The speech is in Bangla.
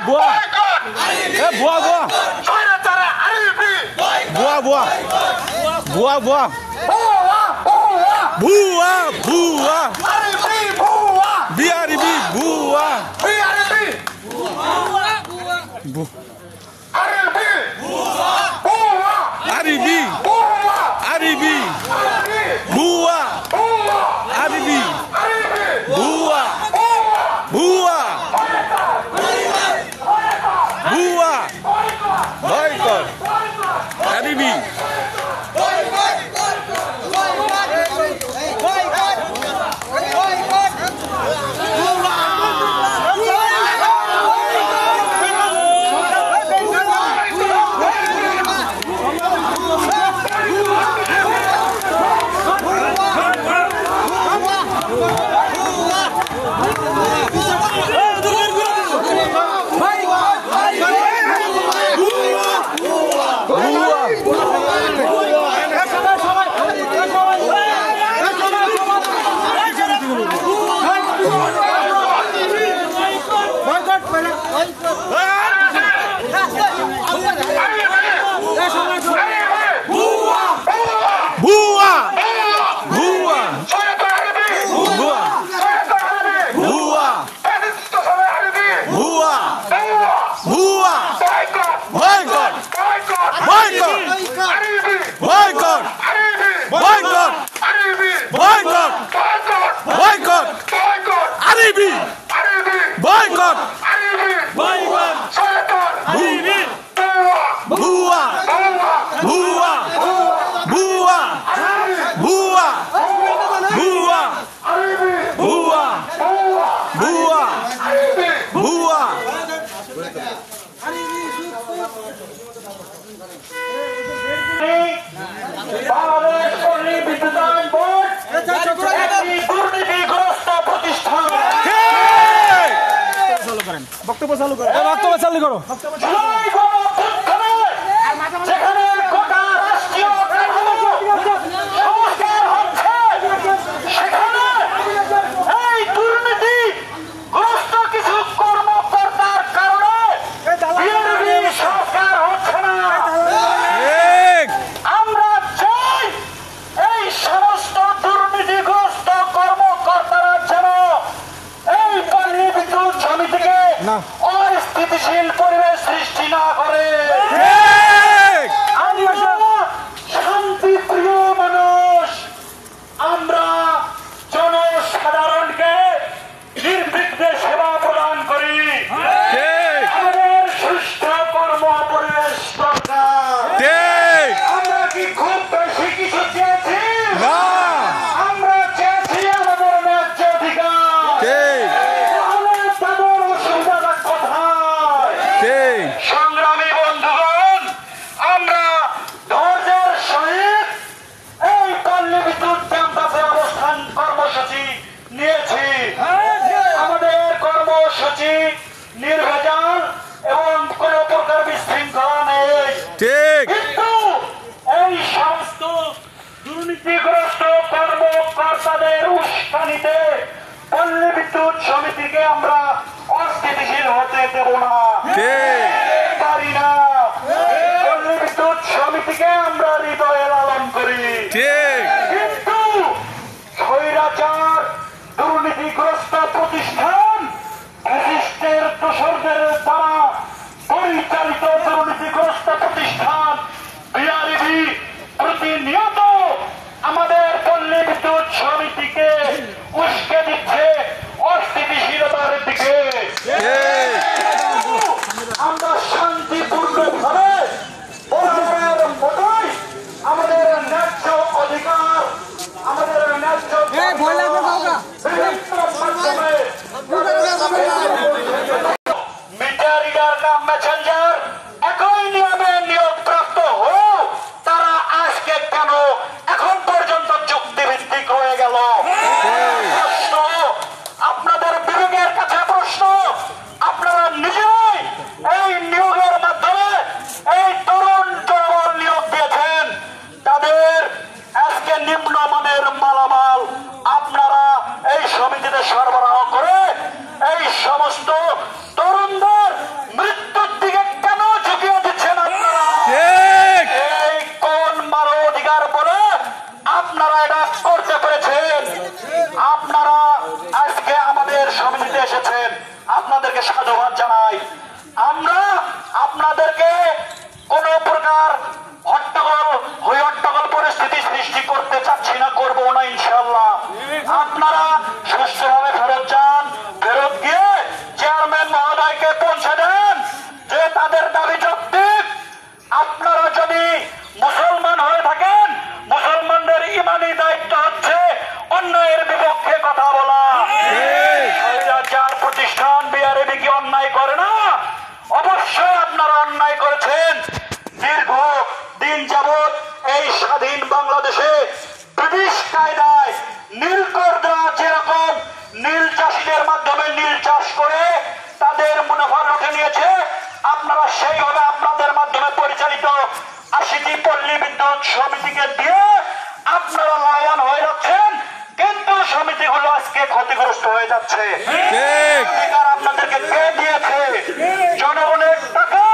বুয়া এ বুয়া বুয়া বুয়া বুয়া বুয়া বুয়া বুয়া বুয়া বিআরবি বুয়া আরবি আরবি বুয়া আরবি বুয়া বুয়া বুয়া বয়কট আরবি বক্তব্য চালু করো বক্তব্য চালু করো অস্থিতিশীল পরিবেশ সৃষ্টি না করে শান্তিপ্রিয় মানুষ আমরা জনসাধারণকে নির্বিঘ্নে সেবা প্রদান করি আমাদের সুষ্ঠু কর্ম পরিবেশ দরকার আমরা কি খুব বেশি কিছু চেয়েছি আমরা চেয়েছি আমাদের ন্যায্য অধিকার সংগ্রামী বন্ধুগণ আমরা ধৈর্যের সহিত এই পল্লী বিদ্যুৎ ক্যাম্পাসে অবস্থান কর্মসূচি নিয়েছি আমাদের কর্মসূচি নির্ভেজাল এবং কোন প্রকার বিশৃঙ্খলা নেই কিন্তু এই সমস্ত দুর্নীতিগ্রস্ত কর্মকর্তাদের উস্কানিতে পল্লী বিদ্যুৎ সমিতিকে আমরা অস্থিতিশীল হতে দেব না পারি না পল্লী বিদ্যুৎ সমিতিকে আমরা হৃদয়ে লালন করি কিন্তু স্বৈরাচার দুর্নীতিগ্রস্ত প্রতিষ্ঠান ফ্যাসিস্টের দোসরদের দ্বারা পরিচালিত দুর্নীতিগ্রস্ত প্রতিষ্ঠান বিআরবি প্রতিনিয়ত আমাদের পল্লী বিদ্যুৎ সমিতিকে উস্কে দিচ্ছে অস্থিতিশীলতার দিকে আমরা শান্তিপূর্ণভাবে মতোই আমাদের ন্যায্য অধিকার আমাদের ন্যায্য মাধ্যমে আপনাদেরকে সাধুবাদ জানাই। আমরা আপনাদেরকে কোন প্রকার হট্টগোল হই হট্টগোল পরিস্থিতি সৃষ্টি করতে চাচ্ছি না, করবো না ইনশাআল্লাহ। আপনারা সুস্থভাবে ফেরত যান, ফেরত গিয়ে চেয়ারম্যান মহোদয়কে পৌঁছে দেন যে তাদের দাবি যৌক্তিক। আপনারা যদি মুসলমান হয়ে থাকেন, মুসলমানদের ইমানি দায়িত্ব হচ্ছে অন্যায়ের বিপক্ষে কথা বলা। যার প্রতিষ্ঠান বিআরবি কি অন্যায় করে না? অবশ্যই আপনারা অন্যায় করেছেন। দীর্ঘ দিন যাবৎ এই স্বাধীন বাংলাদেশে ব্রিটিশ কায়দায় নীলকররা যেরকম নীল চাষীদের মাধ্যমে নীল চাষ করে তাদের মুনাফা লুটে নিয়েছে, আপনারা সেইভাবে আপনাদের মাধ্যমে পরিচালিত ৮০টি পল্লী বিদ্যুৎ সমিতিকে দিয়ে আপনারা লাভবান হয়ে যাচ্ছেন, কিন্তু সমিতিগুলো আজকে ক্ষতিগ্রস্ত হয়ে যাচ্ছে। অধিকার আপনাদেরকে কে দিয়েছে? জনগণের টাকা